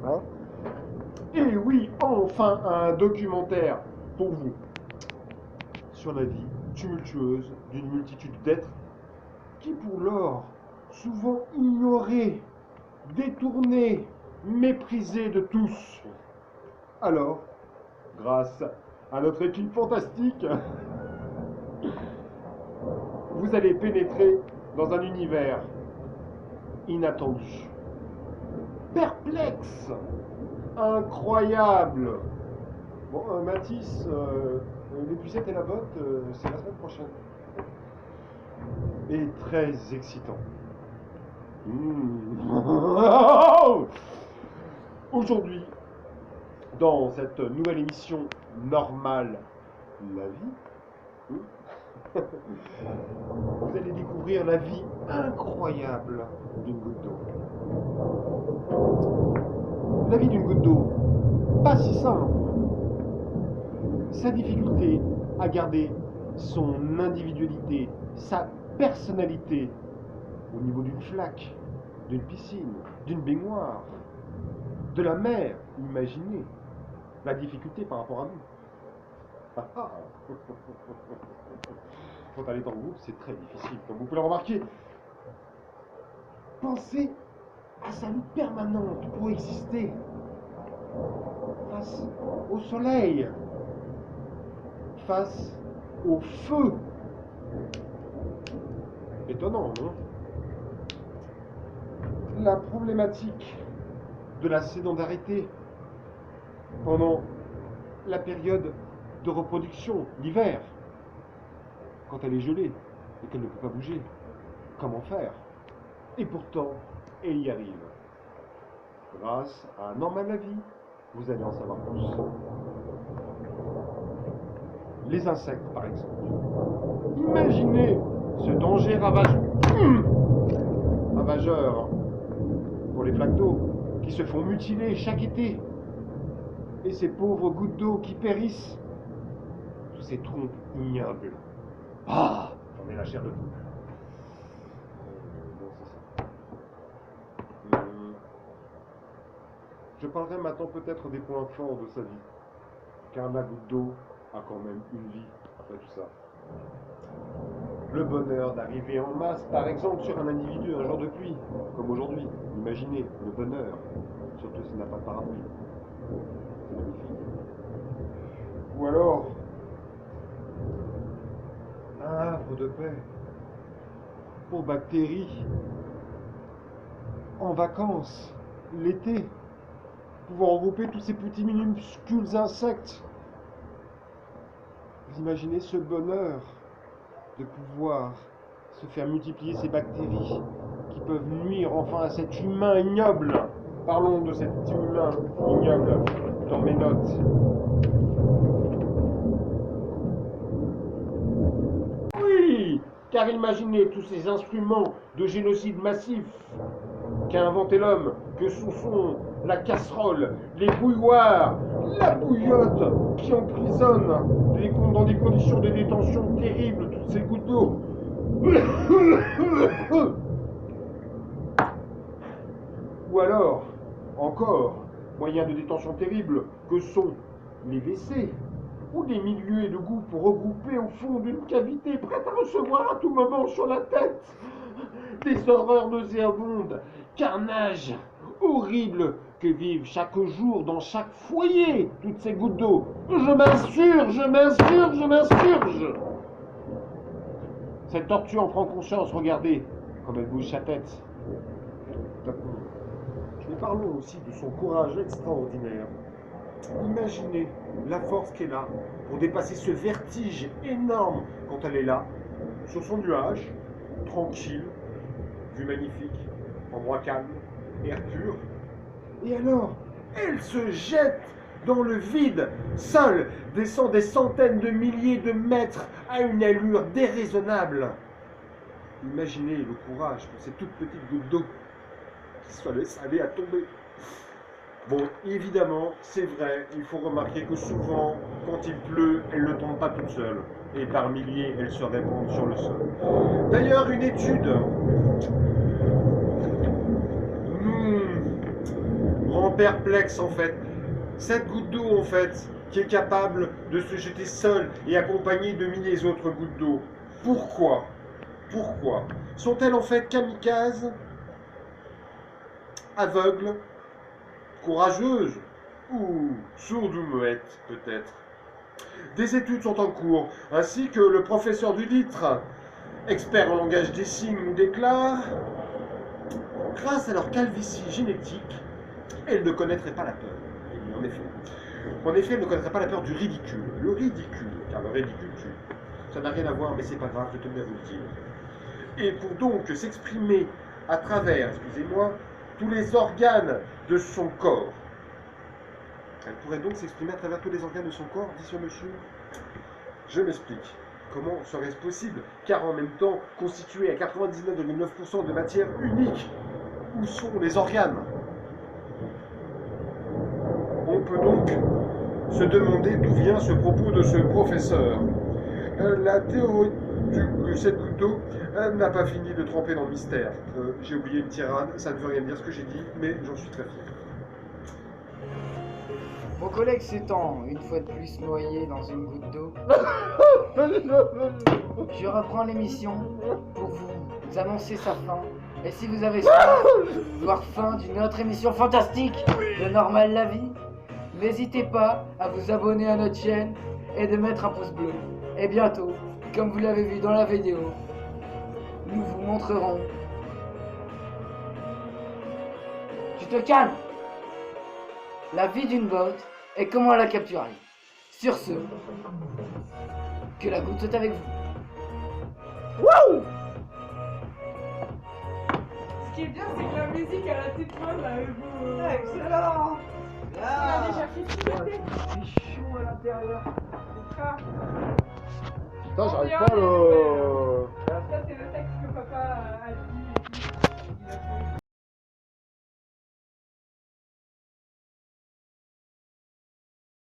Hein? Et oui, enfin un documentaire pour vous sur la vie tumultueuse d'une multitude d'êtres qui, pour l'or, souvent ignorés, détournés, méprisés de tous. Alors, grâce à notre équipe fantastique, vous allez pénétrer dans un univers inattendu, perplexe, incroyable. Bon, Mathis, l'épuisette et la botte, c'est la semaine prochaine. Et très excitant. Aujourd'hui, dans cette nouvelle émission normale, la vie, vous allez découvrir la vie incroyable d'une goutte d'eau. La vie d'une goutte d'eau, pas si simple. Sa difficulté à garder son individualité, sa personnalité au niveau d'une flaque, d'une piscine, d'une baignoire, de la mer, imaginez la difficulté par rapport à nous. Quand elle est en groupe, c'est très difficile, comme vous pouvez le remarquer. Pensez à sa lutte permanente pour exister face au soleil, face au feu. Étonnant, non? La problématique de la sédentarité pendant la période de reproduction, l'hiver, quand elle est gelée et qu'elle ne peut pas bouger. Comment faire? Et pourtant, elle y arrive. Grâce à Normal la vie, vous allez en savoir plus. Les insectes, par exemple. Imaginez ce danger ravageur pour les flaques d'eau qui se font mutiler chaque été. Et ces pauvres gouttes d'eau qui périssent sous ces trompes ignobles. Ah, j'en ai la chair de poule. Je parlerai maintenant peut-être des points forts de sa vie, car la goutte d'eau a quand même une vie après tout ça. Le bonheur d'arriver en masse, par exemple, sur un individu un jour de pluie, comme aujourd'hui. Imaginez le bonheur, surtout s'il n'a pas de parapluie. C'est magnifique. Ou alors, un havre de paix pour bactéries, en vacances, l'été, pouvoir regrouper tous ces petits minuscules insectes. Vous imaginez ce bonheur de pouvoir se faire multiplier ces bactéries qui peuvent nuire enfin à cet humain ignoble. Parlons de cet humain ignoble dans mes notes. Oui, car imaginez tous ces instruments de génocide massif qu'a inventé l'homme, que ce sont la casserole, les bouilloires, la bouillotte qui emprisonne dans des conditions de détention terribles toutes ces gouttes d'eau. Ou alors, encore, moyens de détention terribles que sont les WC, ou des milieux de goût pour regrouper au fond d'une cavité prête à recevoir à tout moment sur la tête des horreurs nauséabondes, carnage horrible que vivent chaque jour dans chaque foyer toutes ces gouttes d'eau. Je m'insurge. Cette tortue en prend conscience, regardez comme elle bouge sa tête. Mais parlons aussi de son courage extraordinaire. Imaginez la force qu'elle a pour dépasser ce vertige énorme quand elle est là, sur son nuage, tranquille, vue magnifique, endroit calme, air pur. Et alors, elle se jette dans le vide, seule, descend des centaines de milliers de mètres à une allure déraisonnable. Imaginez le courage pour ces toutes petites gouttes d'eau qui se laissent aller à tomber. Bon, évidemment, c'est vrai, il faut remarquer que souvent, quand il pleut, elles ne tombent pas toutes seules. Et par milliers, elles se répandent sur le sol. D'ailleurs, une étude perplexe en fait. Cette goutte d'eau en fait, qui est capable de se jeter seule et accompagnée de milliers d'autres gouttes d'eau. Pourquoi? Pourquoi? Sont-elles en fait kamikazes, aveugles, courageuses ou sourdes ou muettes peut-être? Des études sont en cours, ainsi que le professeur du litre, expert en langage des signes, nous déclare: grâce à leur calvitie génétique, elles ne connaîtraient pas la peur. Et en effet, elles ne connaîtraient pas la peur du ridicule. Le ridicule, car le ridicule tue. Ça n'a rien à voir, mais c'est pas grave, je tenais à vous le dire. Et pour donc s'exprimer à travers, excusez-moi, tous les organes de son corps. Elle pourrait donc s'exprimer à travers tous les organes de son corps, dit ce monsieur. Je m'explique. Comment serait-ce possible? Car en même temps, constitué à 99,9% de matière unique, où sont les organes? On peut donc se demander d'où vient ce propos de ce professeur. La théorie de cette goutte d'eau n'a pas fini de tremper dans le mystère. J'ai oublié une tirade, ça ne veut rien dire ce que j'ai dit, mais j'en suis très fier. Mon collègue s'étant une fois de plus noyé dans une goutte d'eau, je reprends l'émission pour vous annoncer sa fin. Et si vous avez soif fin d'une autre émission fantastique de Normal la vie, n'hésitez pas à vous abonner à notre chaîne et de mettre un pouce bleu. Et bientôt, comme vous l'avez vu dans la vidéo, nous vous montrerons... Tu te calmes! La vie d'une botte et comment la capturer. Sur ce, que la goutte soit avec vous. Wouh! Ce qui est bien, c'est que la musique à la toute fin, là, vous... Excellent! On a déjà fait tout l'été. C'est chaud à l'intérieur. Ah, Putain, j'arrive pas à le... ça, c'est le texte que papa a dit. Il a fait.